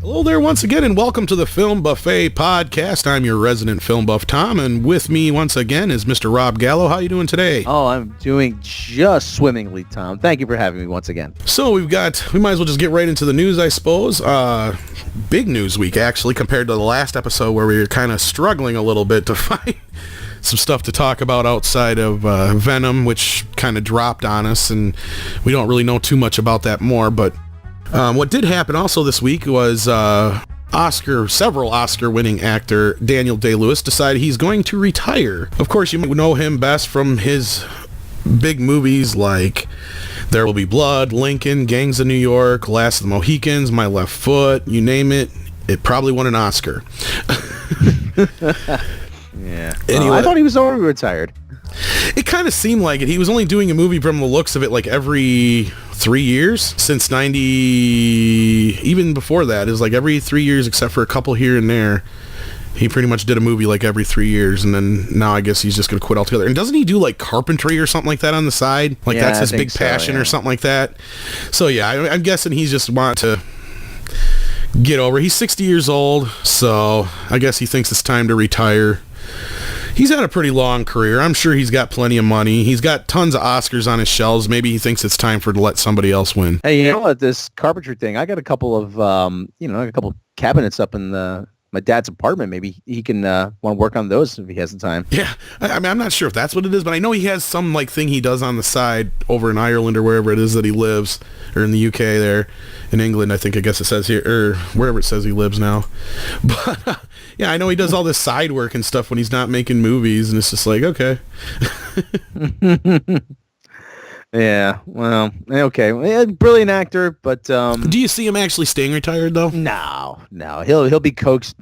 Hello there once again, and welcome to the Film Buffet Podcast. I'm your resident film buff, Tom, and with me once again is Mr. Robb Gallo. How are you doing today? Oh, I'm doing just swimmingly, Tom. Thank you for having me once again. So we might as well just get right into the news, I suppose. Big news week, actually, compared to the last episode where we were kind of struggling a little bit to find some stuff to talk about outside of Venom, which kind of dropped on us, and we don't really know too much about that more, but what did happen also this week was several Oscar-winning actor Daniel Day-Lewis decided he's going to retire. Of course, you know him best from his big movies like There Will Be Blood, Lincoln, Gangs of New York, Last of the Mohicans, My Left Foot, you name it. It probably won an Oscar. Yeah. Anyway, I thought he was already retired. It kind of seemed like it. He was only doing a movie from the looks of it like every 3 years since 90. Even before that, it was like every 3 years except for a couple here and there. He pretty much did a movie like every 3 years, and then now I guess he's just going to quit altogether. And doesn't he do like carpentry or something like that on the side? Like that's his big passion or something like that. So yeah, I'm guessing he's just want to get over. He's 60 years old, so I guess he thinks it's time to retire. He's had a pretty long career. I'm sure he's got plenty of money. He's got tons of Oscars on his shelves. Maybe he thinks it's time to let somebody else win. Hey, you know what? This carpentry thing, I got a couple of, a couple cabinets up in my dad's apartment. Maybe he can want to work on those if he has the time. Yeah. I mean, I'm not sure if that's what it is, but I know he has some like thing he does on the side over in Ireland or wherever it is that he lives, or in the UK there, in England, I guess it says here, or wherever it says he lives now. But yeah, I know he does all this side work and stuff when he's not making movies, and it's just like, okay. Yeah, well, okay. Brilliant actor, but do you see him actually staying retired though? No. He'll be coaxed,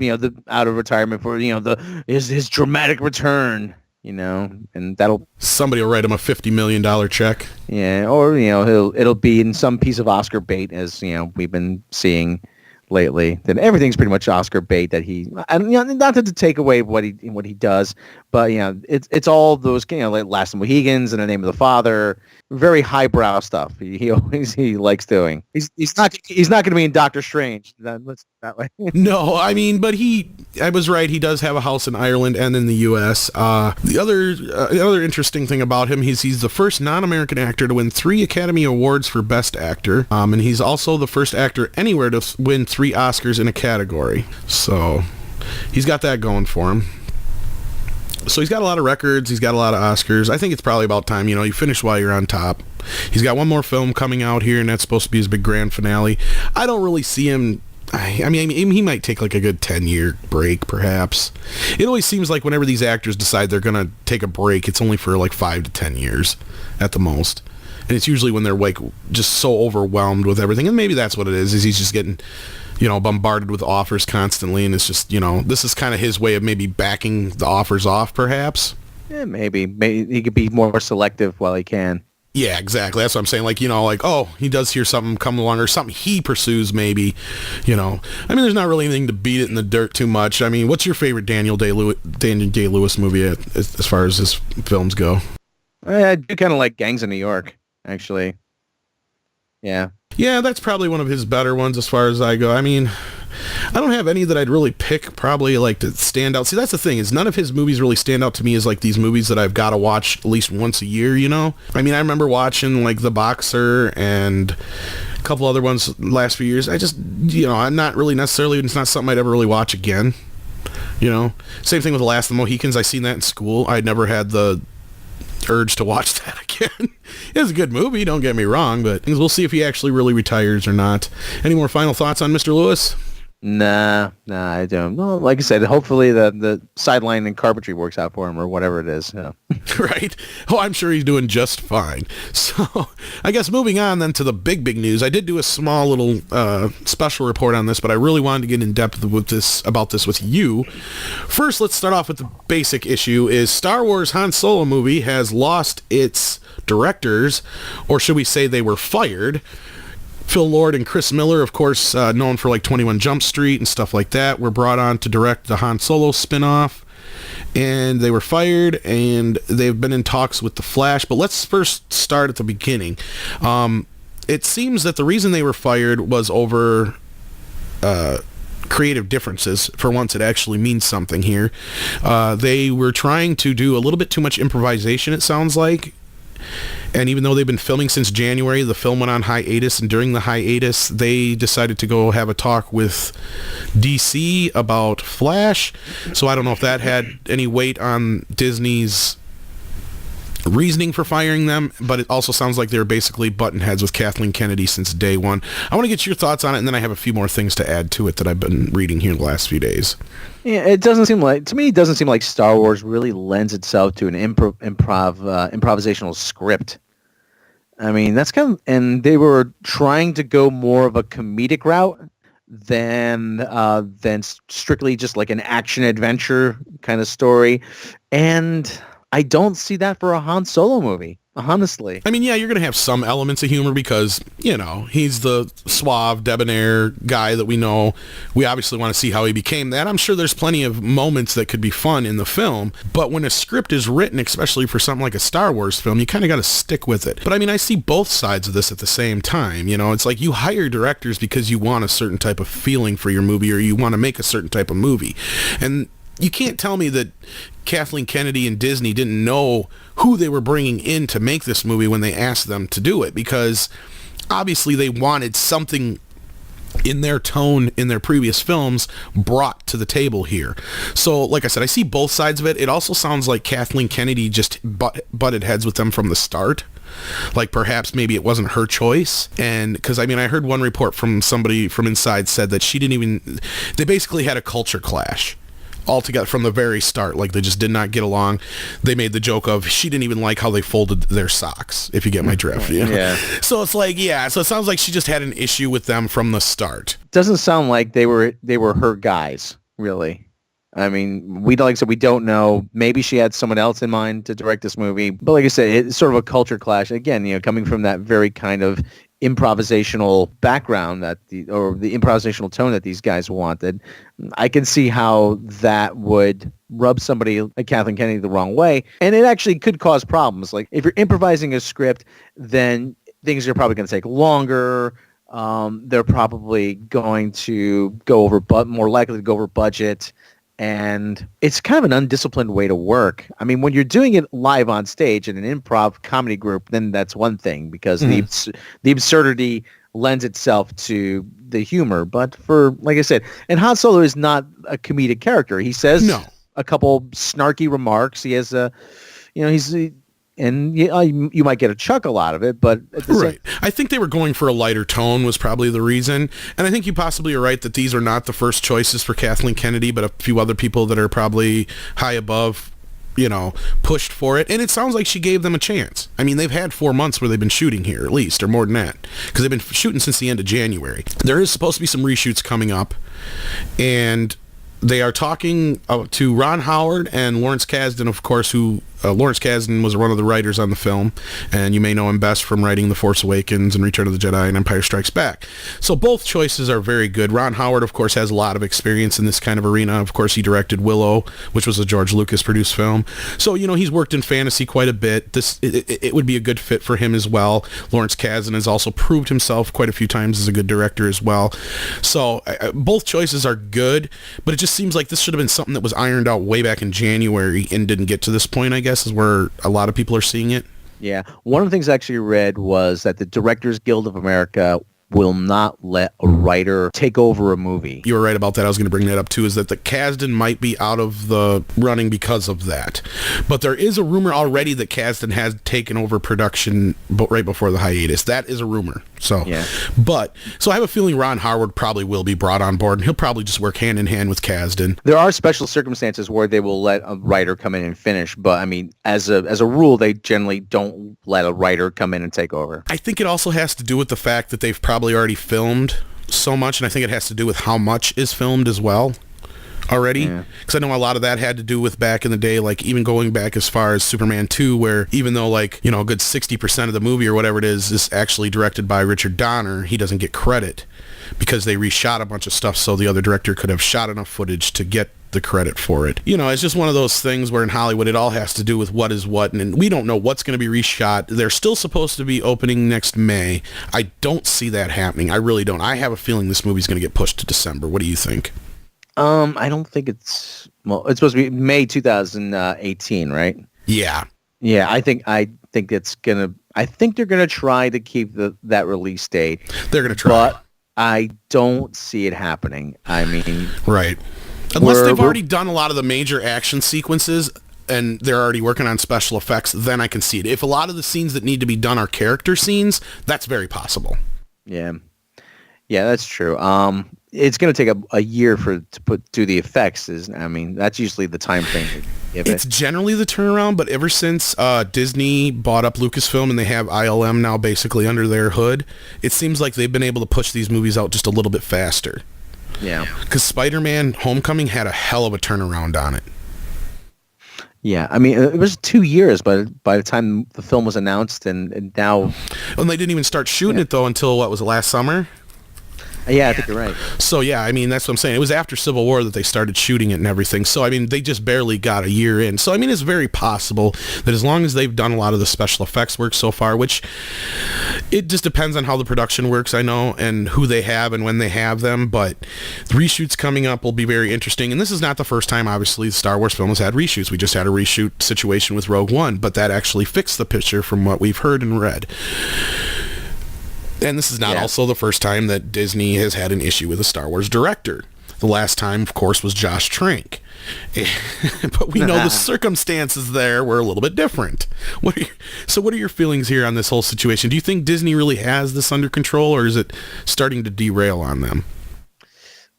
out of retirement for his dramatic return, and somebody will write him a $50 million check. Yeah, or it'll be in some piece of Oscar bait, as we've been seeing lately. That everything's pretty much Oscar bait that not to take away what he does, but it's all those like Last of the Mohicans and The Name of the Father, very highbrow stuff. He likes doing. He's not going to be in Doctor Strange. Let's that way. No, I mean, but I was right. He does have a house in Ireland and in the U.S. The other interesting thing about him is he's the first non-American actor to win 3 Academy Awards for Best Actor, and he's also the first actor anywhere to win 3 Oscars in a category. So he's got that going for him. So he's got a lot of records. He's got a lot of Oscars. I think it's probably about time, you finish while you're on top. He's got one more film coming out here, and that's supposed to be his big grand finale. I don't really see him. I mean, he might take like a good 10-year break, perhaps. It always seems like whenever these actors decide they're going to take a break, it's only for like 5 to 10 years at the most. And it's usually when they're like just so overwhelmed with everything. And maybe that's what it is he's just getting bombarded with offers constantly, and it's just, this is kind of his way of maybe backing the offers off, perhaps. Yeah, maybe he could be more selective while he can. Yeah, exactly. That's what I'm saying. He does hear something come along or something he pursues, maybe, I mean, there's not really anything to beat it in the dirt too much. I mean, what's your favorite Daniel Day-Lewis movie as far as his films go? I do kind of like Gangs of New York, actually. Yeah. Yeah, that's probably one of his better ones as far as I go. I mean, I don't have any that I'd really pick probably like to stand out. See, that's the thing, is none of his movies really stand out to me as like these movies that I've got to watch at least once a year, I mean, I remember watching like The Boxer and a couple other ones last few years. I just, I'm not really necessarily, it's not something I'd ever really watch again, Same thing with The Last of the Mohicans. I seen that in school. I'd never had the urge to watch that again. It's a good movie, don't get me wrong, but we'll see if he actually really retires or not. Any more final thoughts on Mr. Lewis? Nah, I don't. Well, like I said, hopefully the sideline and carpentry works out for him or whatever it is. Yeah. Right. Oh, I'm sure he's doing just fine. So I guess moving on then to the big news. I did do a small little special report on this, but I really wanted to get in depth about this with you. First, let's start off with the basic issue is Star Wars Han Solo movie has lost its directors, or should we say they were fired. Phil Lord and Chris Miller, of course, known for like 21 Jump Street and stuff like that, were brought on to direct the Han Solo spinoff, and they were fired, and they've been in talks with The Flash. But let's first start at the beginning. It seems that the reason they were fired was over creative differences. For once, it actually means something here. They were trying to do a little bit too much improvisation, it sounds like. And even though they've been filming since January, the film went on hiatus, and during the hiatus, they decided to go have a talk with DC about Flash. So I don't know if that had any weight on Disney's reasoning for firing them, but it also sounds like they're basically button heads with Kathleen Kennedy since day one. I want to get your thoughts on it, and then I have a few more things to add to it that I've been reading here the last few days. Yeah, it doesn't seem like Star Wars really lends itself to an improvisational script. I mean, that's and they were trying to go more of a comedic route than strictly just like an action adventure kind of story, and I don't see that for a Han Solo movie, honestly. I mean, yeah, you're going to have some elements of humor because, he's the suave, debonair guy that we know. We obviously want to see how he became that. I'm sure there's plenty of moments that could be fun in the film, but when a script is written, especially for something like a Star Wars film, you kind of got to stick with it. But I mean, I see both sides of this at the same time. It's like you hire directors because you want a certain type of feeling for your movie, or you want to make a certain type of movie. And you can't tell me that Kathleen Kennedy and Disney didn't know who they were bringing in to make this movie when they asked them to do it, because obviously they wanted something in their tone in their previous films brought to the table here. So, like I said, I see both sides of it. It also sounds like Kathleen Kennedy just butted heads with them from the start. Like perhaps maybe it wasn't her choice. And because I heard one report from somebody from inside said that they basically had a culture clash altogether from the very start. Like they just did not get along. They made the joke of she didn't even like how they folded their socks, if you get my drift. Yeah. So it's like, so it sounds like she just had an issue with them from the start. Doesn't sound like they were her guys, really. I mean, we don't know. Maybe she had someone else in mind to direct this movie. But like I said, it's sort of a culture clash. Again, coming from that very kind of improvisational background the improvisational tone that these guys wanted, I can see how that would rub somebody like Kathleen Kennedy the wrong way, and it actually could cause problems. Like if you're improvising a script, then things are probably going to take longer. They're probably going to go over, but more likely to go over budget. And it's kind of an undisciplined way to work. I mean, when you're doing it live on stage in an improv comedy group, then that's one thing, because the absurdity lends itself to the humor. But for, like I said, and Han Solo is not a comedic character. He says a couple snarky remarks. He has and you might get a chuckle out of it, but right. I think they were going for a lighter tone was probably the reason. And I think you possibly are right that these are not the first choices for Kathleen Kennedy, but a few other people that are probably high above, pushed for it. And it sounds like she gave them a chance. I mean, they've had 4 months where they've been shooting here, at least, or more than that, because they've been shooting since the end of January. There is supposed to be some reshoots coming up, and they are talking to Ron Howard and Lawrence Kasdan, of course, who Lawrence Kasdan was one of the writers on the film, and you may know him best from writing The Force Awakens and Return of the Jedi and Empire Strikes Back. So both choices are very good. Ron Howard, of course, has a lot of experience in this kind of arena. Of course, he directed Willow, which was a George Lucas produced film. So, he's worked in fantasy quite a bit. It would be a good fit for him as well. Lawrence Kasdan has also proved himself quite a few times as a good director as well. So both choices are good, but it just seems like this should have been something that was ironed out way back in January and didn't get to this point, I guess, is where a lot of people are seeing it. Yeah. One of the things I actually read was that the Directors Guild of America will not let a writer take over a movie. You were right about that. I was going to bring that up too, is that the Kasdan might be out of the running because of that. But there is a rumor already that Kasdan has taken over production right before the hiatus. That is a rumor. So, yeah. So I have a feeling Ron Howard probably will be brought on board, and he'll probably just work hand in hand with Kasdan. There are special circumstances where they will let a writer come in and finish, but I mean, as a rule, they generally don't let a writer come in and take over. I think it also has to do with the fact that they've probably already filmed so much, and I think it has to do with how much is filmed as well already, because I know a lot of that had to do with back in the day, like even going back as far as Superman 2, where even though a good 60% of the movie or whatever it is actually directed by Richard Donner, he doesn't get credit because they reshot a bunch of stuff so the other director could have shot enough footage to get the credit for it. You know, it's just one of those things where in Hollywood it all has to do with what is what, and we don't know what's going to be reshot. They're still supposed to be opening next May. I don't see that happening. I really don't. I have a feeling this movie's going to get pushed to December. What do you think? I don't think it's supposed to be May 2018, right? Yeah. Yeah, I think they're gonna try to keep that release date. They're gonna try, but I don't see it happening. I mean, right? Unless they've already done a lot of the major action sequences and they're already working on special effects, then I can see it. If a lot of the scenes that need to be done are character scenes, that's very possible. Yeah, that's true. It's going to take a year to do the effects. That's usually the time frame. It's generally the turnaround, but ever since Disney bought up Lucasfilm and they have ILM now basically under their hood, it seems like they've been able to push these movies out just a little bit faster. Yeah. Because Spider-Man Homecoming had a hell of a turnaround on it. Yeah, I mean, it was 2 years by the time the film was announced, and now... And they didn't even start shooting it, though, until, what was it, last summer? Yeah, I think you're right. So, yeah, I mean, that's what I'm saying. It was after Civil War that they started shooting it and everything. So, I mean, they just barely got a year in. So, I mean, it's very possible that as long as they've done a lot of the special effects work so far, which it just depends on how the production works, I know, and who they have and when they have them. But the reshoots coming up will be very interesting. And this is not the first time, obviously, the Star Wars film has had reshoots. We just had a reshoot situation with Rogue One, but that actually fixed the picture from what we've heard and read. And this is not also the first time that Disney has had an issue with a Star Wars director. The last time, of course, was Josh Trank. But we know the circumstances there were a little bit different. What are your feelings here on this whole situation? Do you think Disney really has this under control, or is it starting to derail on them?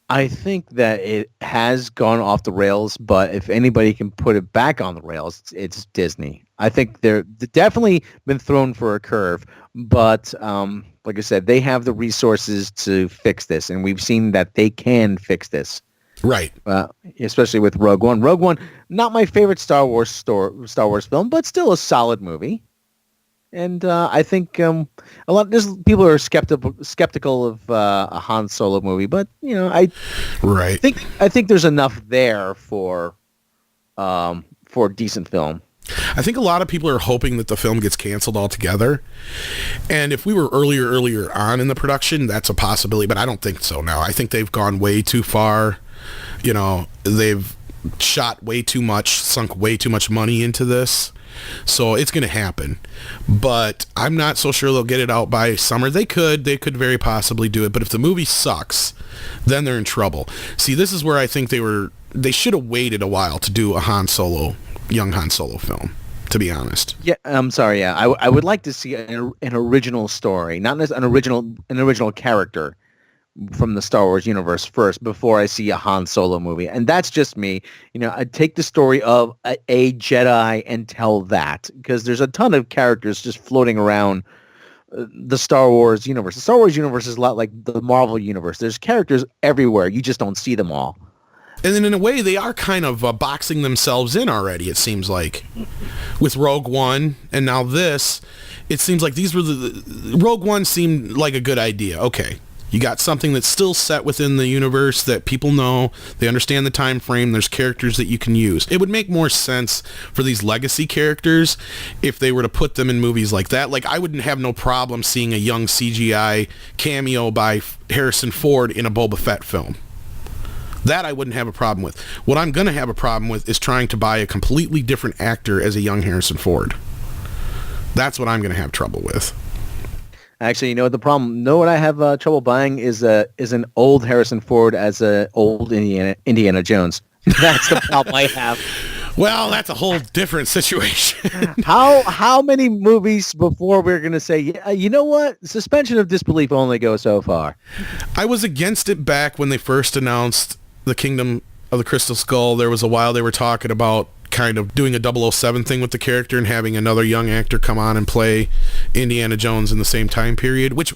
I think that it has gone off the rails, but if anybody can put it back on the rails, it's Disney. I think they're definitely been thrown for a curve, but like I said, they have the resources to fix this, and we've seen that they can fix this. Right. Especially with Rogue One. Rogue One, not my favorite Star Wars film, but still a solid movie. And I think there's people are skeptical of a Han Solo movie, but I think there's enough there for a decent film. I think a lot of people are hoping that the film gets canceled altogether. And if we were earlier on in the production, that's a possibility, but I don't think so now. I think they've gone way too far. They've shot way too much, sunk way too much money into this. So it's going to happen. But I'm not so sure they'll get it out by summer. They could very possibly do it. But if the movie sucks, then they're in trouble. See, this is where I think they should have waited a while to do a young Han Solo film, to be honest. Yeah, I'm sorry. Yeah, I would like to see an original story, not an original character from the Star Wars universe first before I see a Han Solo movie. And that's just me. I'd take the story of a Jedi and tell that, because there's a ton of characters just floating around the Star Wars universe. The Star Wars universe is a lot like the Marvel universe. There's characters everywhere. You just don't see them all. And then in a way, they are kind of boxing themselves in already, it seems like. With Rogue One and now this, it seems like these were Rogue One seemed like a good idea. Okay. You got something that's still set within the universe that people know. They understand the time frame. There's characters that you can use. It would make more sense for these legacy characters if they were to put them in movies like that. Like, I wouldn't have no problem seeing a young CGI cameo by Harrison Ford in a Boba Fett film. That I wouldn't have a problem with. What I'm going to have a problem with is trying to buy a completely different actor as a young Harrison Ford. That's what I'm going to have trouble with. Actually, the problem. What I have trouble buying is an old Harrison Ford as a old Indiana Jones. That's the problem I have. Well, that's a whole different situation. How many movies before we're going to say, you know what? Suspension of disbelief only goes so far. I was against it back when they first announced the Kingdom of the Crystal Skull. There was a while they were talking about kind of doing a 007 thing with the character and having another young actor come on and play Indiana Jones in the same time period, which,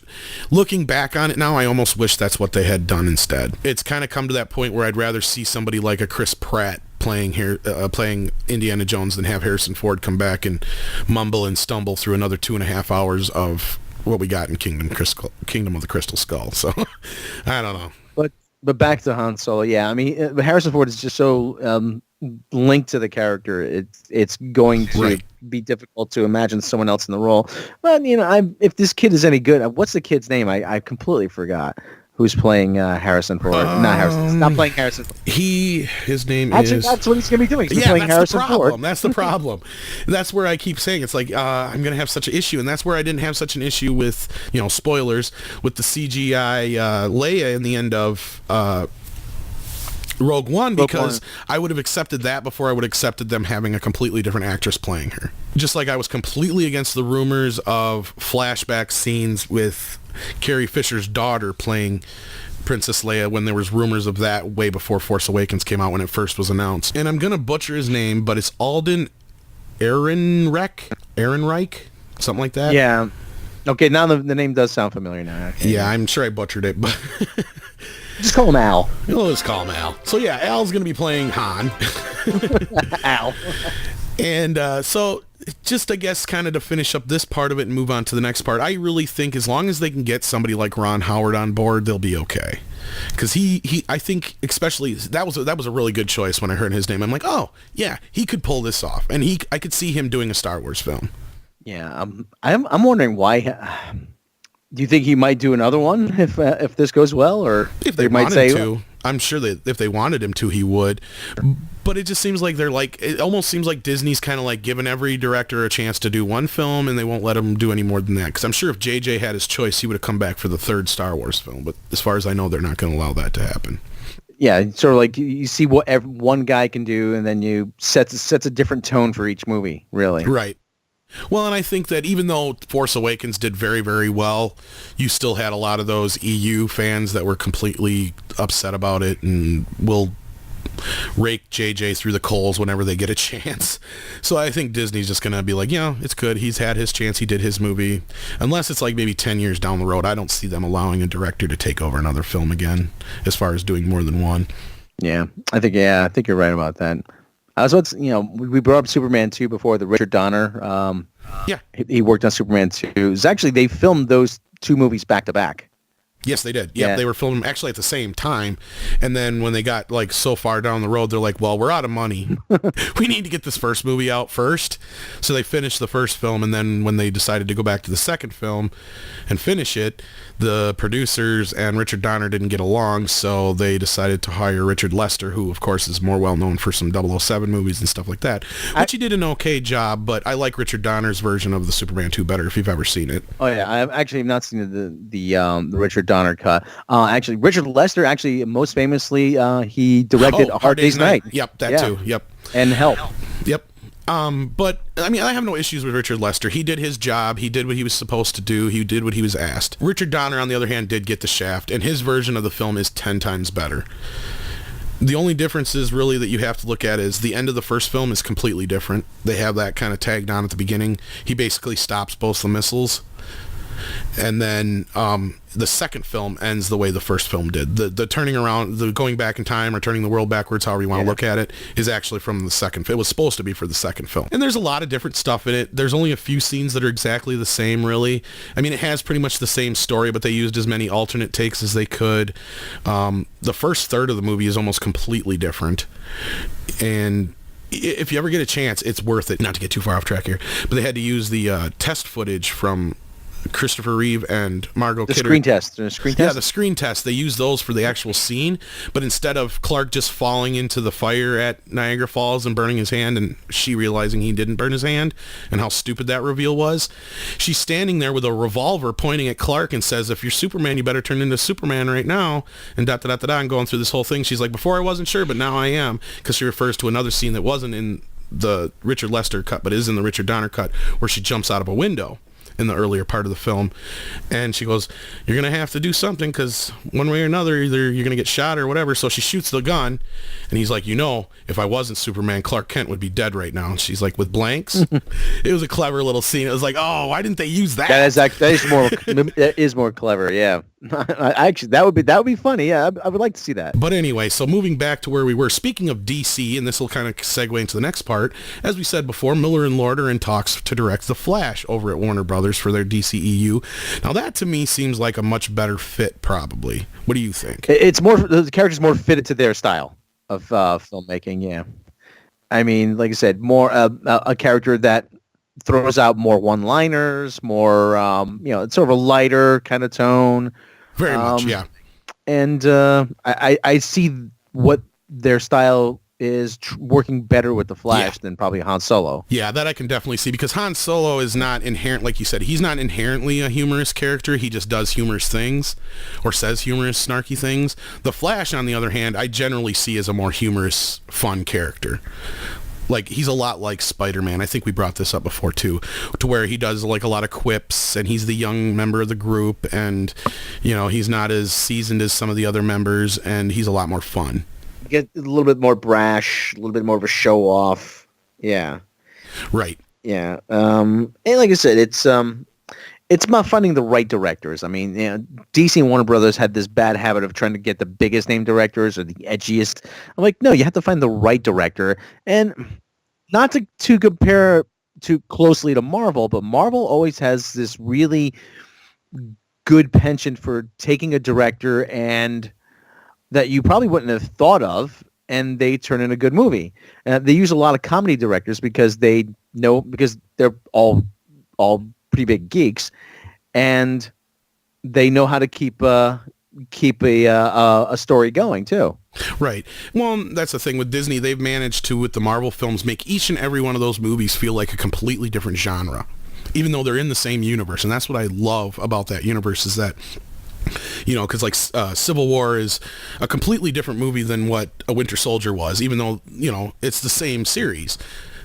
looking back on it now, I almost wish that's what they had done instead. It's kind of come to that point where I'd rather see somebody like a Chris Pratt playing Indiana Jones than have Harrison Ford come back and mumble and stumble through another 2.5 hours of what we got in Kingdom of the Crystal Skull. So I don't know. But back to Han Solo, yeah. I mean, Harrison Ford is just so linked to the character. It's going to be difficult to imagine someone else in the role. But if this kid is any good, what's the kid's name? I completely forgot. Who's playing Harrison Ford? Not Harrison. Not playing Harrison Ford. His name Actually, is... That's what he's going to be doing. He's playing that's Harrison the problem. Ford. That's the problem. That's where I keep saying it's like I'm going to have such an issue, and that's where I didn't have such an issue with, spoilers, with the CGI Leia in the end of Rogue One, because I would have accepted that before I would have accepted them having a completely different actress playing her. Just like I was completely against the rumors of flashback scenes with Carrie Fisher's daughter playing Princess Leia when there was rumors of that way before Force Awakens came out when it first was announced. And I'm going to butcher his name, but it's Alden Ehrenreich, something like that. Yeah. Okay, now the name does sound familiar now. Yeah, I'm sure I butchered it, but... Just call him Al. Let's call him Al. So yeah, Al's going to be playing Han. Al. And so just, I guess, kind of to finish up this part of it and move on to the next part, I really think as long as they can get somebody like Ron Howard on board, they'll be okay. Because I think especially that was a really good choice when I heard his name. I'm like, oh yeah, he could pull this off, and I could see him doing a Star Wars film. Yeah, I'm wondering why. Do you think he might do another one if this goes well, or if they might say to? I'm sure that if they wanted him to, he would. But it just seems like it almost seems like Disney's kind of like giving every director a chance to do one film, and they won't let him do any more than that. Because I'm sure if JJ had his choice, he would have come back for the third Star Wars film. But as far as I know, they're not going to allow that to happen. Yeah, sort of like you see what one guy can do, and then you sets a different tone for each movie, really. Right. Well, and I think that even though Force Awakens did very, very well, you still had a lot of those EU fans that were completely upset about it and will rake JJ through the coals whenever they get a chance. So I think Disney's just going to be like, it's good. He's had his chance. He did his movie. Unless it's like maybe 10 years down the road, I don't see them allowing a director to take over another film again as far as doing more than one. Yeah, I think you're right about that. So it's, we brought up Superman 2 before, the Richard Donner. Yeah. He worked on Superman 2. It's actually, they filmed those two movies back to back. Yes, they did. Yeah, they were filming actually at the same time. And then when they got like so far down the road, they're like, well, we're out of money. We need to get this first movie out first. So they finished the first film. And then when they decided to go back to the second film and finish it, the producers and Richard Donner didn't get along. So they decided to hire Richard Lester, who, of course, is more well-known for some 007 movies and stuff like that, which he did an okay job. But I like Richard Donner's version of the Superman 2 better if you've ever seen it. Oh, yeah. I've actually not seen the Richard Donner cut. Actually, Richard Lester, most famously, he directed A Hard Day's Night. Yep, that too. Yep. And Help. Yep. But I mean, I have no issues with Richard Lester. He did his job. He did what he was supposed to do. He did what he was asked. Richard Donner, on the other hand, did get the shaft, and his version of the film is 10 times better. The only difference is really that you have to look at is the end of the first film is completely different. They have that kind of tagged on at the beginning. He basically stops both the missiles. And then the second film ends the way the first film did. The turning around, the going back in time or turning the world backwards, however you want to look at it, is actually from the second film. It was supposed to be for the second film. And there's a lot of different stuff in it. There's only a few scenes that are exactly the same, really. I mean, it has pretty much the same story, but they used as many alternate takes as they could. The first third of the movie is almost completely different. And if you ever get a chance, it's worth it. Not to get too far off track here, but they had to use the test footage from Christopher Reeve and Margot Kidder. Screen test. The screen test? Yeah, the screen test. They used those for the actual scene, but instead of Clark just falling into the fire at Niagara Falls and burning his hand and she realizing he didn't burn his hand and how stupid that reveal was, she's standing there with a revolver pointing at Clark and says, if you're Superman, you better turn into Superman right now, and da-da-da-da-da, and going through this whole thing. She's like, before I wasn't sure, but now I am, because she refers to another scene that wasn't in the Richard Lester cut, but is in the Richard Donner cut, where she jumps out of a window in the earlier part of the film, and she goes, you're gonna have to do something, because one way or another, either you're gonna get shot or whatever. So she shoots the gun, and he's like, if I wasn't Superman, Clark Kent would be dead right now. And she's like, with blanks. It was a clever little scene. It was like, oh, why didn't they use that? That is more clever. Yeah. Actually, that would be funny. Yeah, I would like to see that. But anyway, so moving back to where we were, speaking of DC, and this will kind of segue into the next part, as we said before, Miller and Lord are in talks to direct The Flash over at Warner Brothers. Brothers for their DCEU. Now that to me seems like a much better fit, probably. What do you think? It's more, the character's more fitted to their style of filmmaking. Yeah, I mean, like I said, more a character that throws out more one-liners, more it's sort of a lighter kind of tone. Very much, yeah. And I see what their style is working better with the Flash than probably Han Solo. Yeah, that I can definitely see, because Han Solo is not inherent, like you said, he's not inherently a humorous character. He just does humorous things or says humorous, snarky things. The Flash, on the other hand, I generally see as a more humorous, fun character. Like, he's a lot like Spider-Man. I think we brought this up before, too, to where he does, like, a lot of quips, and he's the young member of the group, and, he's not as seasoned as some of the other members, and he's a lot more fun. Get a little bit more brash, a little bit more of a show-off. Yeah. Right. Yeah. And like I said, it's about finding the right directors. I mean, DC and Warner Brothers had this bad habit of trying to get the biggest name directors or the edgiest. I'm like, no, you have to find the right director. And not to compare too closely to Marvel, but Marvel always has this really good penchant for taking a director and that you probably wouldn't have thought of, and they turn in a good movie. They use a lot of comedy directors because they're all pretty big geeks, and they know how to keep a story going too. Right. Well, that's the thing with Disney. They've managed to, with the Marvel films, make each and every one of those movies feel like a completely different genre, even though they're in the same universe. And that's what I love about that universe, is that, because like Civil War is a completely different movie than what A Winter Soldier was, even though, it's the same series.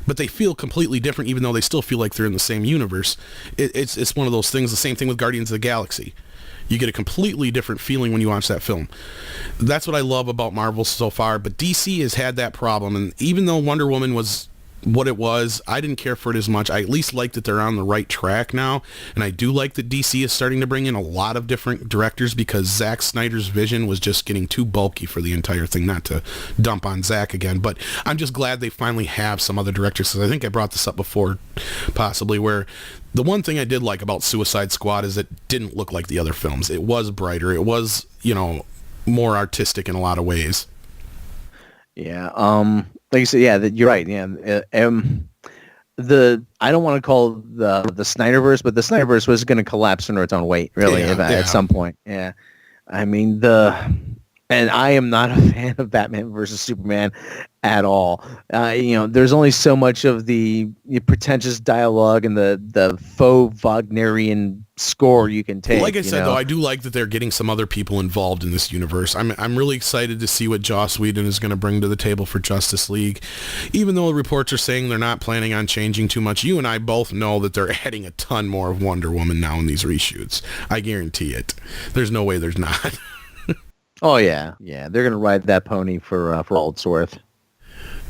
But they feel completely different, even though they still feel like they're in the same universe. It's one of those things, the same thing with Guardians of the Galaxy. You get a completely different feeling when you watch that film. That's what I love about Marvel so far, but DC has had that problem, and even though Wonder Woman was what it was, I didn't care for it as much. I at least like that they're on the right track now, and I do like that DC is starting to bring in a lot of different directors, because Zack Snyder's vision was just getting too bulky for the entire thing. Not to dump on Zack again, but I'm just glad they finally have some other directors, because I think I brought this up before, possibly, where the one thing I did like about Suicide Squad is it didn't look like the other films. It was brighter. It was, more artistic in a lot of ways. Yeah. Like you said, yeah, you're right. Yeah. I don't want to call the Snyderverse, but the Snyderverse was going to collapse under its own weight, really, at some point. Yeah. I mean, and I am not a fan of Batman versus Superman at all. There's only so much of the pretentious dialogue and the faux Wagnerian score you can take. Like I said, though, I do like that they're getting some other people involved in this universe. I'm really excited to see what Joss Whedon is going to bring to the table for Justice League. Even though the reports are saying they're not planning on changing too much, you and I both know that they're adding a ton more of Wonder Woman now in these reshoots. I guarantee it. There's no way there's not. Oh, yeah. Yeah, they're going to ride that pony for all it's worth.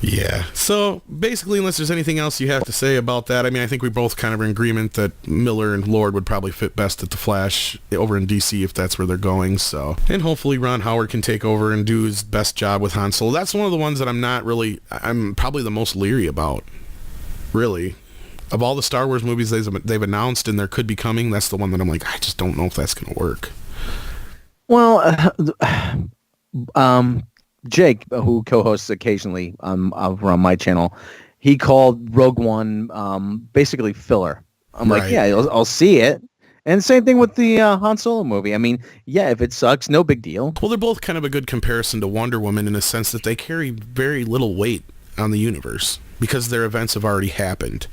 Yeah. So, basically, unless there's anything else you have to say about that, I mean, I think we both kind of are in agreement that Miller and Lord would probably fit best at the Flash over in DC if that's where they're going, so. And hopefully Ron Howard can take over and do his best job with Han Solo. That's one of the ones that I'm probably the most leery about, really. Of all the Star Wars movies they've announced and there could be coming, that's the one that I'm like, I just don't know if that's going to work. Well, Jake, who co-hosts occasionally over on my channel, he called Rogue One basically filler. I'm like, yeah, I'll see it. And same thing with the Han Solo movie. I mean, yeah, if it sucks, no big deal. Well, they're both kind of a good comparison to Wonder Woman in a sense that they carry very little weight on the universe because their events have already happened.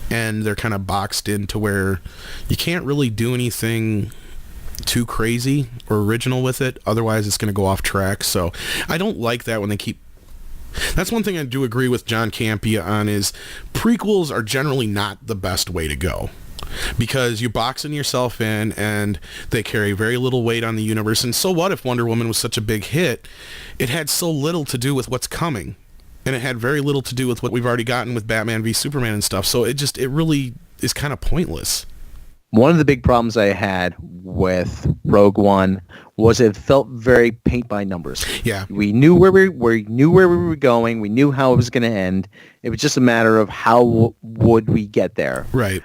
And they're kind of boxed into where you can't really do anything too crazy or original with it, otherwise it's going to go off track. So I don't like that when they keep... That's one thing I do agree with John Campea on, is prequels are generally not the best way to go, because you're boxing yourself in and they carry very little weight on the universe. And so what if Wonder Woman was such a big hit? It had so little to do with what's coming, and it had very little to do with what we've already gotten with Batman v Superman and stuff. So it really is kind of pointless. One of the big problems I had with Rogue One was it felt very paint by numbers. Yeah. We knew where we were going. We knew how it was going to end. It was just a matter of how would we get there. Right.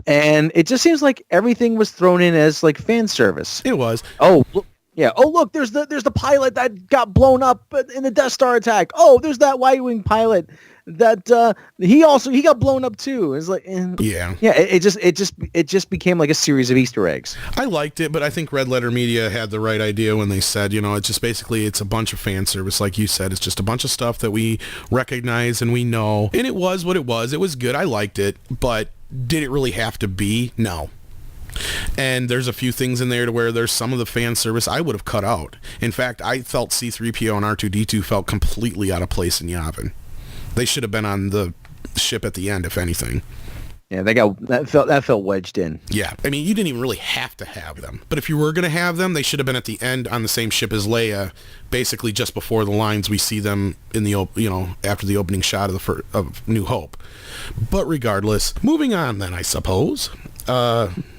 And it just seems like everything was thrown in as like fan service. It was. Oh, yeah. Oh, look, there's the pilot that got blown up in the Death Star attack. Oh, there's that Y-wing pilot that he got blown up too. It's like, Yeah. It just became like a series of Easter eggs. I liked it, but I think Red Letter Media had the right idea when they said, it's just basically it's a bunch of fan service, like you said. It's just a bunch of stuff that we recognize and we know, and it was what it was. It was good. I liked it, but did it really have to be? No. And there's a few things in there to where there's some of the fan service I would have cut out. In fact, I felt C-3PO and R2-D2 felt completely out of place in Yavin. They should have been on the ship at the end, if anything. Yeah, that felt wedged in. Yeah, I mean, you didn't even really have to have them. But if you were going to have them, they should have been at the end on the same ship as Leia, basically just before the lines we see them in the after the opening shot of New Hope. But regardless, moving on then, I suppose.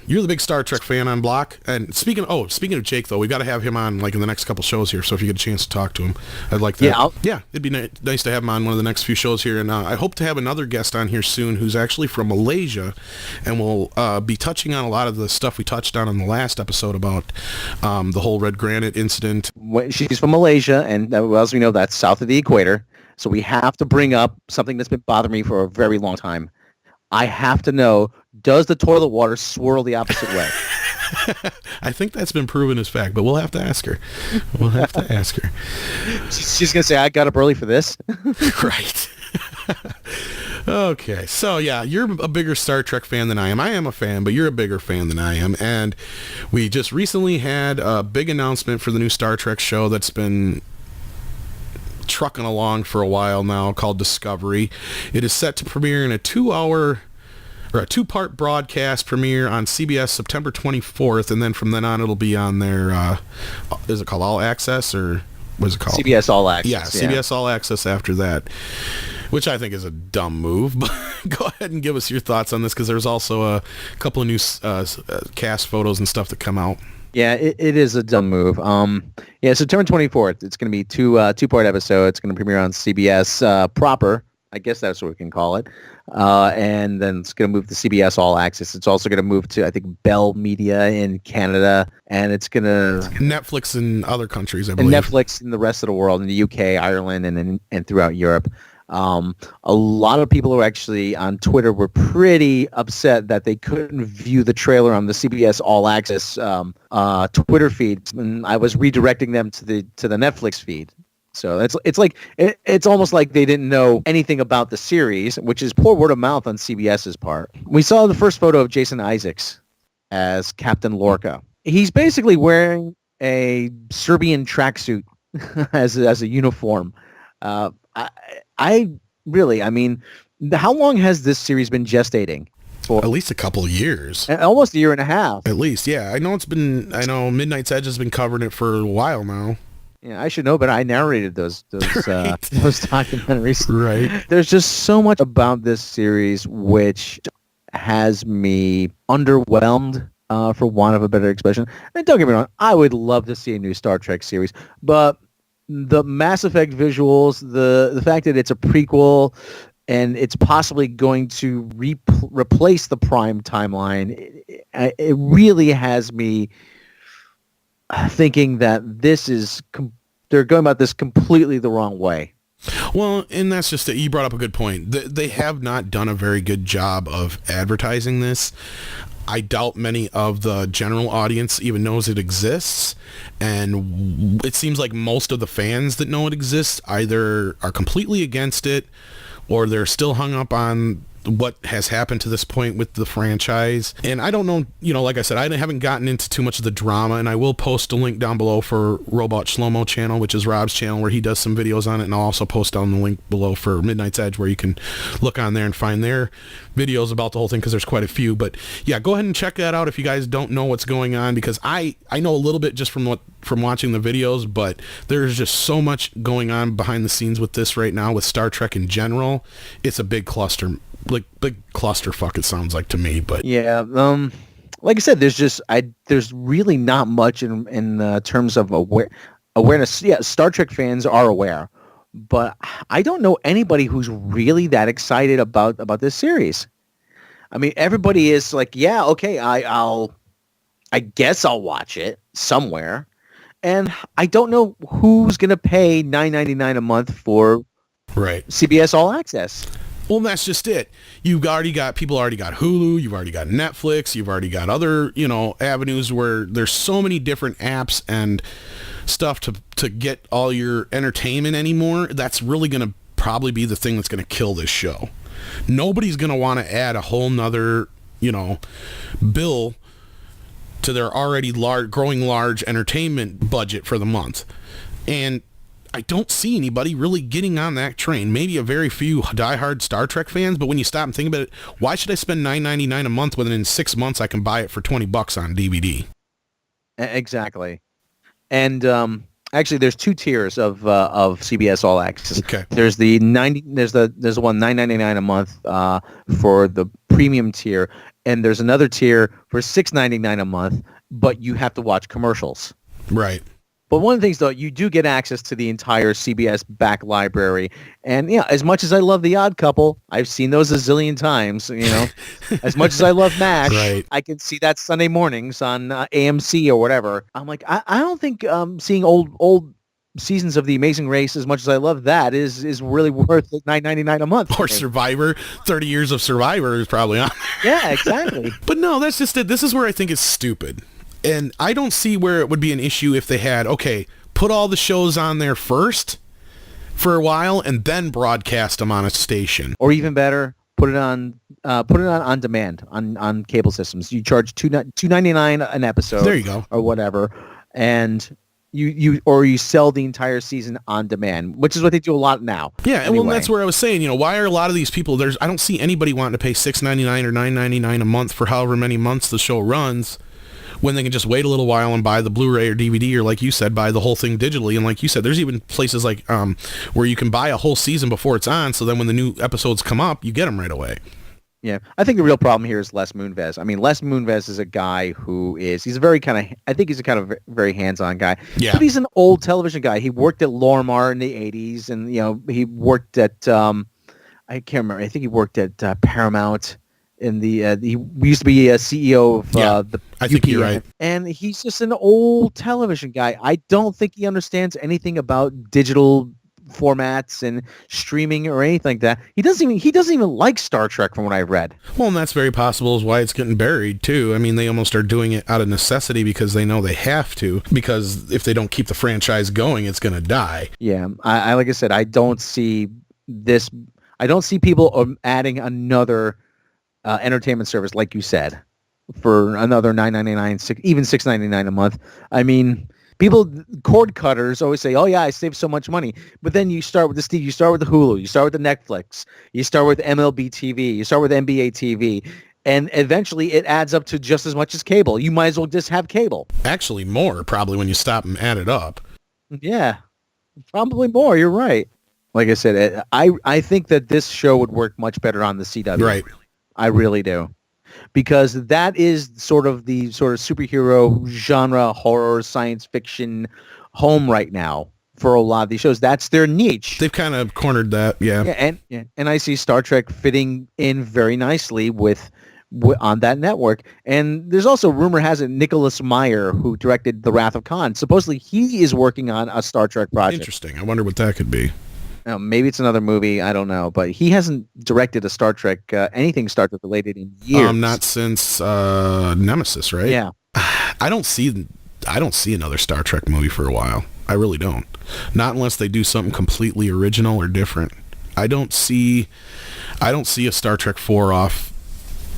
You're the big Star Trek fan on Block, and speaking of Jake, though, we've got to have him on like in the next couple shows here. So if you get a chance to talk to him, I'd like that. Yeah, it'd be nice to have him on one of the next few shows here, and I hope to have another guest on here soon who's actually from Malaysia, and we'll be touching on a lot of the stuff we touched on in the last episode about the whole Red Granite incident. She's from Malaysia, and as we know, that's south of the equator. So we have to bring up something that's been bothering me for a very long time. I have to know, does the toilet water swirl the opposite way? I think that's been proven as fact, but we'll have to ask her. She's going to say, I got up early for this. Right. Okay, so yeah, you're a bigger Star Trek fan than I am. I am a fan, but you're a bigger fan than I am. And we just recently had a big announcement for the new Star Trek show that's been trucking along for a while now, called Discovery. It is set to premiere in a 2-part broadcast premiere on CBS September 24th, and then from then on it'll be on their is it called All Access, or what is it called? CBS All Access. Yeah, CBS All Access after that, which I think is a dumb move. But go ahead and give us your thoughts on this, because there's also a couple of new cast photos and stuff that come out. Yeah, it is a dumb move. September 24th. It's going to be two-part episode. It's going to premiere on CBS proper. I guess that's what we can call it. And then it's going to move to CBS All Access. It's also going to move to, I think, Bell Media in Canada. And it's going to... Netflix in other countries, I believe. And Netflix in the rest of the world, in the UK, Ireland, and throughout Europe. A lot of people who actually on Twitter were pretty upset that they couldn't view the trailer on the CBS All Access Twitter feed, and I was redirecting them to the Netflix feed. So it's almost like they didn't know anything about the series, which is poor word of mouth on CBS's part. We saw the first photo of Jason Isaacs as Captain Lorca. He's basically wearing a Serbian tracksuit as a uniform. I mean, how long has this series been gestating? For at least a couple of years. Almost a year and a half. At least, yeah. I know Midnight's Edge has been covering it for a while now. Yeah, I should know, but I narrated those Right. those documentaries. Right. There's just so much about this series which has me underwhelmed, for want of a better expression. And don't get me wrong, I would love to see a new Star Trek series, but the Mass Effect visuals, the fact that it's a prequel and it's possibly going to replace the Prime timeline, it really has me thinking that they're going about this completely the wrong way. Well, and that's just it. You brought up a good point. They have not done a very good job of advertising this. I doubt many of the general audience even knows it exists, and it seems like most of the fans that know it exists either are completely against it or they're still hung up on what has happened to this point with the franchise. And I don't know, like I said, I haven't gotten into too much of the drama, and I will post a link down below for Robot Shlomo channel, which is Rob's channel, where he does some videos on it, and I'll also post down the link below for Midnight's Edge, where you can look on there and find their videos about the whole thing, because there's quite a few. But yeah, go ahead and check that out if you guys don't know what's going on, because I know a little bit just from watching the videos, but there's just so much going on behind the scenes with this right now, with Star Trek in general. It's a big clusterfuck, it sounds like to me. But yeah, like I said, there's really not much in terms of awareness. Yeah, Star Trek fans are aware, but I don't know anybody who's really that excited about this series. I mean, everybody is like, yeah, okay, I guess I'll watch it somewhere. And I don't know who's going to pay $9.99 a month for Right. CBS All Access. Well, that's just it. People already got Hulu, you've already got Netflix, you've already got other, avenues where there's so many different apps and stuff to get all your entertainment anymore. That's really going to probably be the thing that's going to kill this show. Nobody's going to want to add a whole nother, bill to their already growing large entertainment budget for the month. And I don't see anybody really getting on that train. Maybe a very few diehard Star Trek fans, but when you stop and think about it, why should I spend $9.99 a month when in 6 months I can buy it for $20 on DVD? Exactly. And actually, there's 2 tiers of CBS All Access. Okay. There's the one $9.99 a month for the premium tier, and there's another tier for $6.99 a month, but you have to watch commercials. Right. But one of the things, though, you do get access to the entire CBS back library. And, as much as I love The Odd Couple, I've seen those a zillion times, As much as I love MASH, right. I can see that Sunday mornings on AMC or whatever. I'm like, I don't think seeing old seasons of The Amazing Race, as much as I love that, is really worth $9.99 a month. Or Survivor. 30 years of Survivor is probably on there. Yeah, exactly. But no, that's just it. This is where I think it's stupid. And I don't see where it would be an issue if they had, put all the shows on there first for a while and then broadcast them on a station. Or even better, put it on demand on cable systems. You charge $2.99 an episode. There you go. Or whatever. And you sell the entire season on demand, which is what they do a lot now. Yeah, anyway. Well, that's where I was saying, why are a lot of these people, I don't see anybody wanting to pay $6.99 or $9.99 a month for however many months the show runs, when they can just wait a little while and buy the Blu-ray or DVD, or like you said, buy the whole thing digitally. And like you said, there's even places like where you can buy a whole season before it's on, so then when the new episodes come up, you get them right away. Yeah, I think the real problem here is Les Moonves. I mean, Les Moonves is a guy he's a very very hands-on guy. Yeah. But he's an old television guy. He worked at Lorimar in the 80s, and, he worked at, I can't remember, I think he worked at Paramount. He used to be a CEO of the I think you're right. And he's just an old television guy. I don't think he understands anything about digital formats and streaming or anything like that. He doesn't even like Star Trek, from what I've read. Well, and that's very possible is why it's getting buried too. I mean, they almost are doing it out of necessity because they know they have to, because if they don't keep the franchise going, it's going to die. Yeah, I like I said, I don't see people adding another entertainment service, like you said, for another $9.99, even $6.99 a month. I mean, cord cutters always say, "Oh yeah, I saved so much money." But then you start with you start with the Hulu, you start with the Netflix, you start with MLB TV, you start with NBA TV, and eventually it adds up to just as much as cable. You might as well just have cable. Actually, more probably when you stop and add it up. Yeah, probably more. You're right. Like I said, I think that this show would work much better on the CW. Right. I really do. Because that is sort of the superhero genre, horror, science fiction home right now for a lot of these shows. That's their niche. They've kind of cornered that, yeah. And I see Star Trek fitting in very nicely on that network. And there's also, rumor has it, Nicholas Meyer, who directed The Wrath of Khan. Supposedly he is working on a Star Trek project. Interesting. I wonder what that could be. Now, maybe it's another movie. I don't know, but he hasn't directed a Star Trek, anything Star Trek related in years. Not since Nemesis, right? Yeah. I don't see another Star Trek movie for a while. I really don't. Not unless they do something completely original or different. I don't see a Star Trek 4 off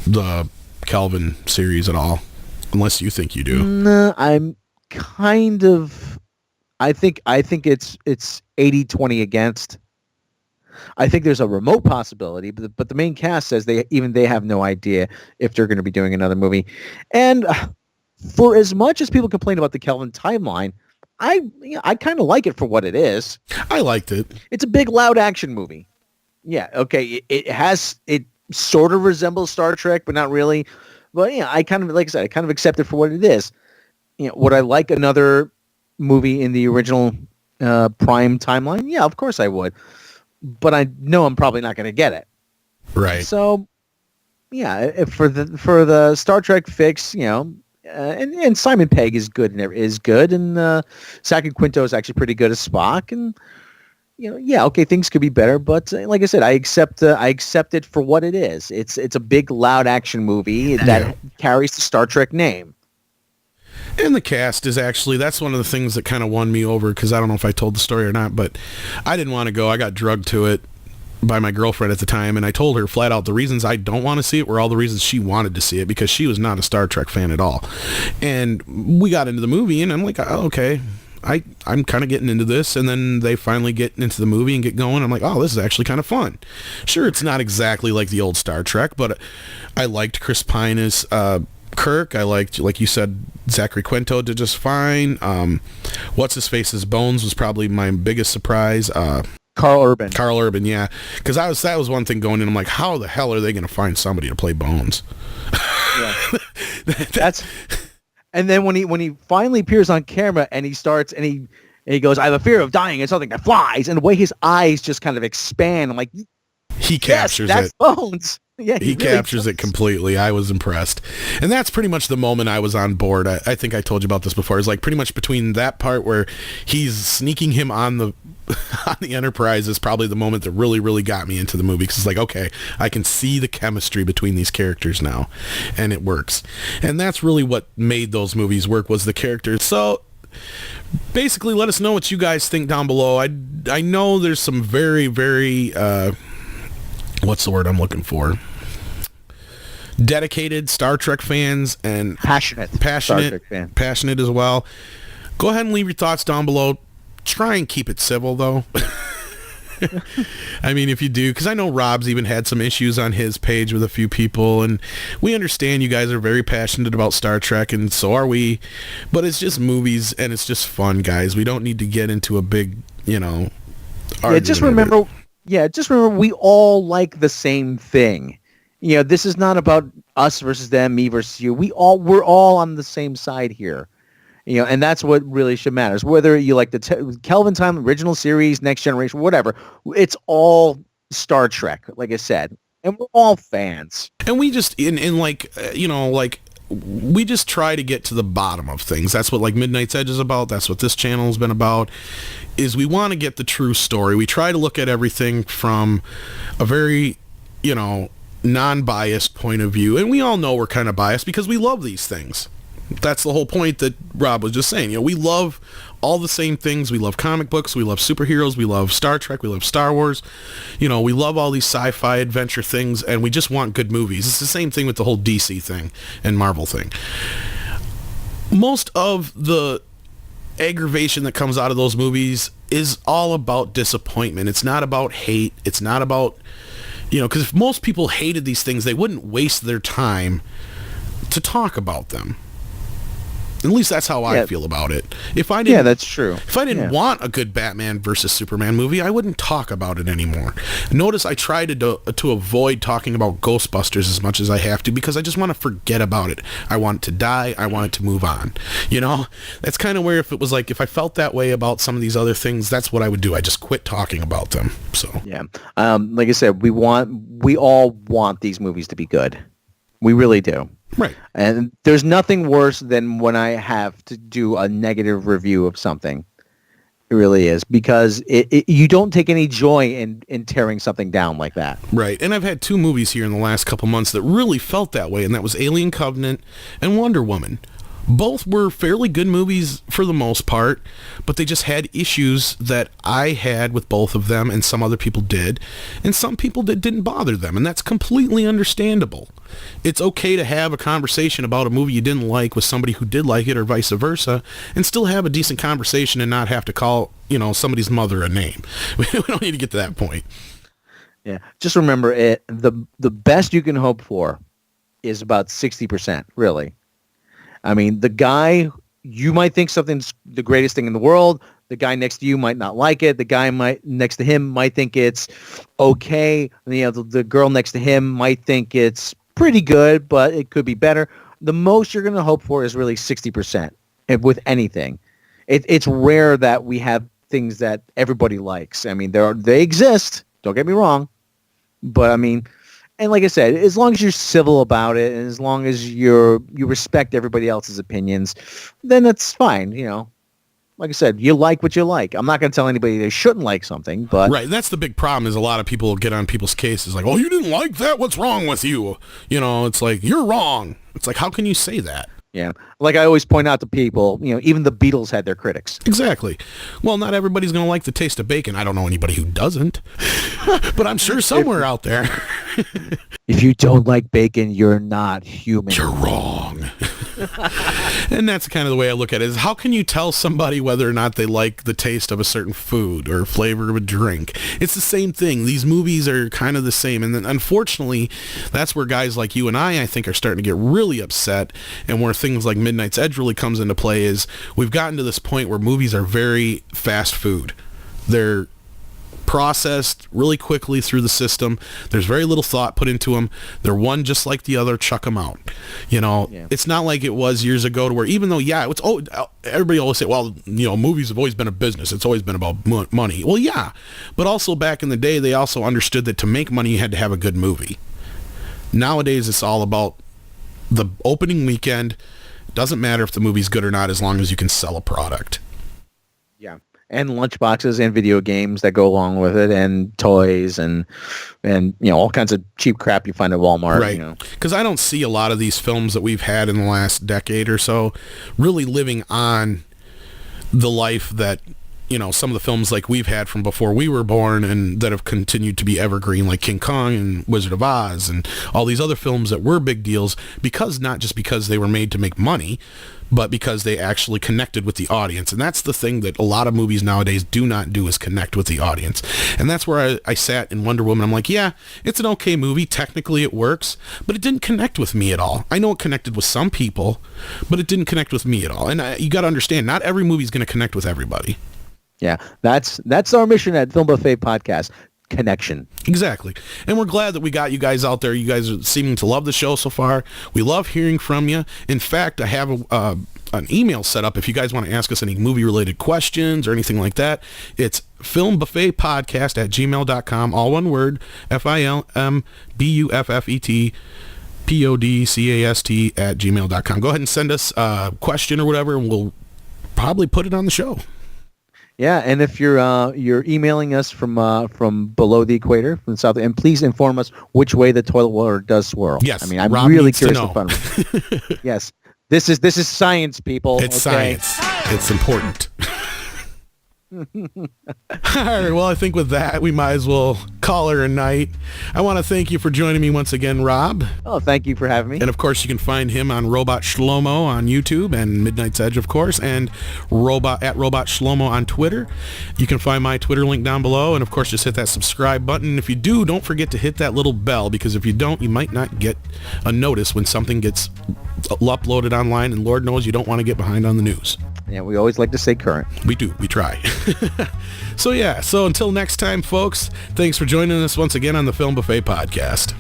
the Kelvin series at all, unless you think you do. No, I'm kind of. I think it's 80-20 against. I think there's a remote possibility, but the main cast says they have no idea if they're going to be doing another movie. And for as much as people complain about the Kelvin timeline, I kind of like it for what it is. I liked it. It's a big, loud action movie. Yeah, okay. It sort of resembles Star Trek, but not really. But yeah, I kind of accept it for what it is. Would I like another movie in the original Prime timeline? Yeah, of course I would. But I know I'm probably not going to get it. Right. So for the Star Trek fix, and Simon Pegg is good and Zachary Quinto is actually pretty good as Spock, and okay, things could be better, but like I said, I accept it for what it is. It's a big, loud action movie that carries the Star Trek name. And the cast is actually, that's one of the things that kind of won me over, because I don't know if I told the story or not, but I didn't want to go. I got drugged to it by my girlfriend at the time, and I told her flat out the reasons I don't want to see it were all the reasons she wanted to see it, because she was not a Star Trek fan at all. And we got into the movie, and I'm like, oh, okay, I'm kind of getting into this, and then they finally get into the movie and get going. I'm like, oh, this is actually kind of fun. Sure, it's not exactly like the old Star Trek, but I liked Chris Pine as Kirk. I liked, like you said, Zachary Quinto did just fine. What's-his-face's Bones was probably my biggest surprise. Carl Urban, yeah. Because that was one thing going in. I'm like, how the hell are they going to find somebody to play Bones? Yeah. And then when he finally appears on camera and he starts and he goes, I have a fear of dying and something that flies, and the way his eyes just kind of expand, I'm like, he captures that's it. Bones. Yeah, he really captures it completely. I was impressed. And that's pretty much the moment I was on board. I think I told you about this before. It's like pretty much between that part where he's sneaking him on the Enterprise is probably the moment that really, really got me into the movie. Because it's like, okay, I can see the chemistry between these characters now. And it works. And that's really what made those movies work, was the characters. So basically, let us know what you guys think down below. I know there's some very, very... what's the word I'm looking for? Dedicated Star Trek fans and passionate Star Trek fans. Passionate as well. Go ahead and leave your thoughts down below. Try and keep it civil, though. I mean, if you do, because I know Robb's even had some issues on his page with a few people, and we understand you guys are very passionate about Star Trek, and so are we, but it's just movies, and it's just fun, guys. We don't need to get into a big, argument. Just remember we all like the same thing. This is not about us versus them, me versus you. We're all on the same side here. And that's what really should matter. Whether you like the Kelvin Time original series, Next Generation, whatever, it's all Star Trek, like I said, and we're all fans. And we just we just try to get to the bottom of things. That's what Midnight's Edge is about. That's what this channel has been about, is we want to get the true story. We try to look at everything from a very, non-biased point of view. And we all know we're kind of biased because we love these things. That's the whole point that Robb was just saying. We love all the same things. We love comic books. We love superheroes. We love Star Trek. We love Star Wars. We love all these sci-fi adventure things, and we just want good movies. It's the same thing with the whole DC thing and Marvel thing. Most of the aggravation that comes out of those movies is all about disappointment. It's not about hate. It's not about, because if most people hated these things, they wouldn't waste their time to talk about them. At least that's how I feel about it. If I didn't, that's true. If I didn't want a good Batman versus Superman movie, I wouldn't talk about it anymore. Notice I try to avoid talking about Ghostbusters as much as I have to, because I just want to forget about it. I want it to die. I want it to move on. That's kind of where, if I felt that way about some of these other things, that's what I would do. I just quit talking about them. So like I said, we all want these movies to be good. We really do. Right. And there's nothing worse than when I have to do a negative review of something. It really is, because you don't take any joy in tearing something down like that. Right. And I've had two movies here in the last couple months that really felt that way, and that was Alien Covenant and Wonder Woman. Both were fairly good movies for the most part, but they just had issues that I had with both of them, and some other people did, and some people that didn't bother them, and that's completely understandable. It's okay to have a conversation about a movie you didn't like with somebody who did like it, or vice versa, and still have a decent conversation and not have to call, somebody's mother a name. We don't need to get to that point. Yeah, just remember, the best you can hope for is about 60%, really. I mean, the guy, you might think something's the greatest thing in the world. The guy next to you might not like it. The guy next to him might think it's okay. The girl next to him might think it's pretty good, but it could be better. The most you're going to hope for is really 60% with anything. It's rare that we have things that everybody likes. I mean, they exist. Don't get me wrong. But, I mean, And like I said, as long as you're civil about it, and as long as you respect everybody else's opinions, then that's fine. Like I said, you like what you like. I'm not going to tell anybody they shouldn't like something, but right. That's the big problem. Is a lot of people get on people's cases like, "Oh, you didn't like that? What's wrong with you?" It's like you're wrong. It's like, how can you say that? yeah, like I always point out to people, even the Beatles had their critics. Exactly. Well, not everybody's going to like the taste of bacon. I don't know anybody who doesn't, but I'm sure somewhere out there. If you don't like bacon, you're not human. You're wrong. And that's kind of the way I look at it, is how can you tell somebody whether or not they like the taste of a certain food or flavor of a drink? It's the same thing. These movies are kind of the same. And then unfortunately, that's where guys like you and I think, are starting to get really upset, and where things like Midnight's Edge really comes into play is we've gotten to this point where movies are very fast food. They're processed really quickly through the system. There's very little thought put into them. They're one just like the other. Chuck them out. It's not like it was years ago to where, even though, everybody always say, well, movies have always been a business. It's always been about money. Well, yeah, but also back in the day, they also understood that to make money, you had to have a good movie. Nowadays, it's all about the opening weekend. Doesn't matter if the movie's good or not, as long as you can sell a product. Yeah. And lunchboxes and video games that go along with it, and toys and all kinds of cheap crap you find at Walmart. Right. Because I don't see a lot of these films that we've had in the last decade or so really living on the life that, some of the films like we've had from before we were born, and that have continued to be evergreen, like King Kong and Wizard of Oz and all these other films that were big deals, because not just because they were made to make money, but because they actually connected with the audience. And that's the thing that a lot of movies nowadays do not do, is connect with the audience. And that's where I sat in Wonder Woman. I'm like, yeah, it's an okay movie. Technically it works, but it didn't connect with me at all. I know it connected with some people, but it didn't connect with me at all. And you got to understand, not every movie is going to connect with everybody. Yeah, that's our mission at Film Buffet Podcast. Connection. Exactly. And we're glad that we got you guys out there. You guys are seeming to love the show so far. We love hearing from you. In fact, I have an email set up if you guys want to ask us any movie-related questions or anything like that. It's filmbuffetpodcast@gmail.com, all one word, filmbuffetpodcast@gmail.com. Go ahead and send us a question or whatever, and we'll probably put it on the show. Yeah, and if you're emailing us from below the equator, from the south, and please inform us which way the toilet water does swirl. Yes, I mean, I'm Rob really needs to curious know. to find. Yes, this is science, people. It's science. It's important. All right, well, I think with that, we might as well call her a night. I want to thank you for joining me once again, Rob. Oh, thank you for having me. And, of course, you can find him on Robot Shlomo on YouTube, and Midnight's Edge, of course, and at Robot Shlomo on Twitter. You can find my Twitter link down below, and, of course, just hit that subscribe button. If you do, don't forget to hit that little bell, because if you don't, you might not get a notice when something gets uploaded online, and Lord knows you don't want to get behind on the news. Yeah, we always like to stay current. We do. We try. So until next time, folks, thanks for joining us once again on the Film Buffet Podcast.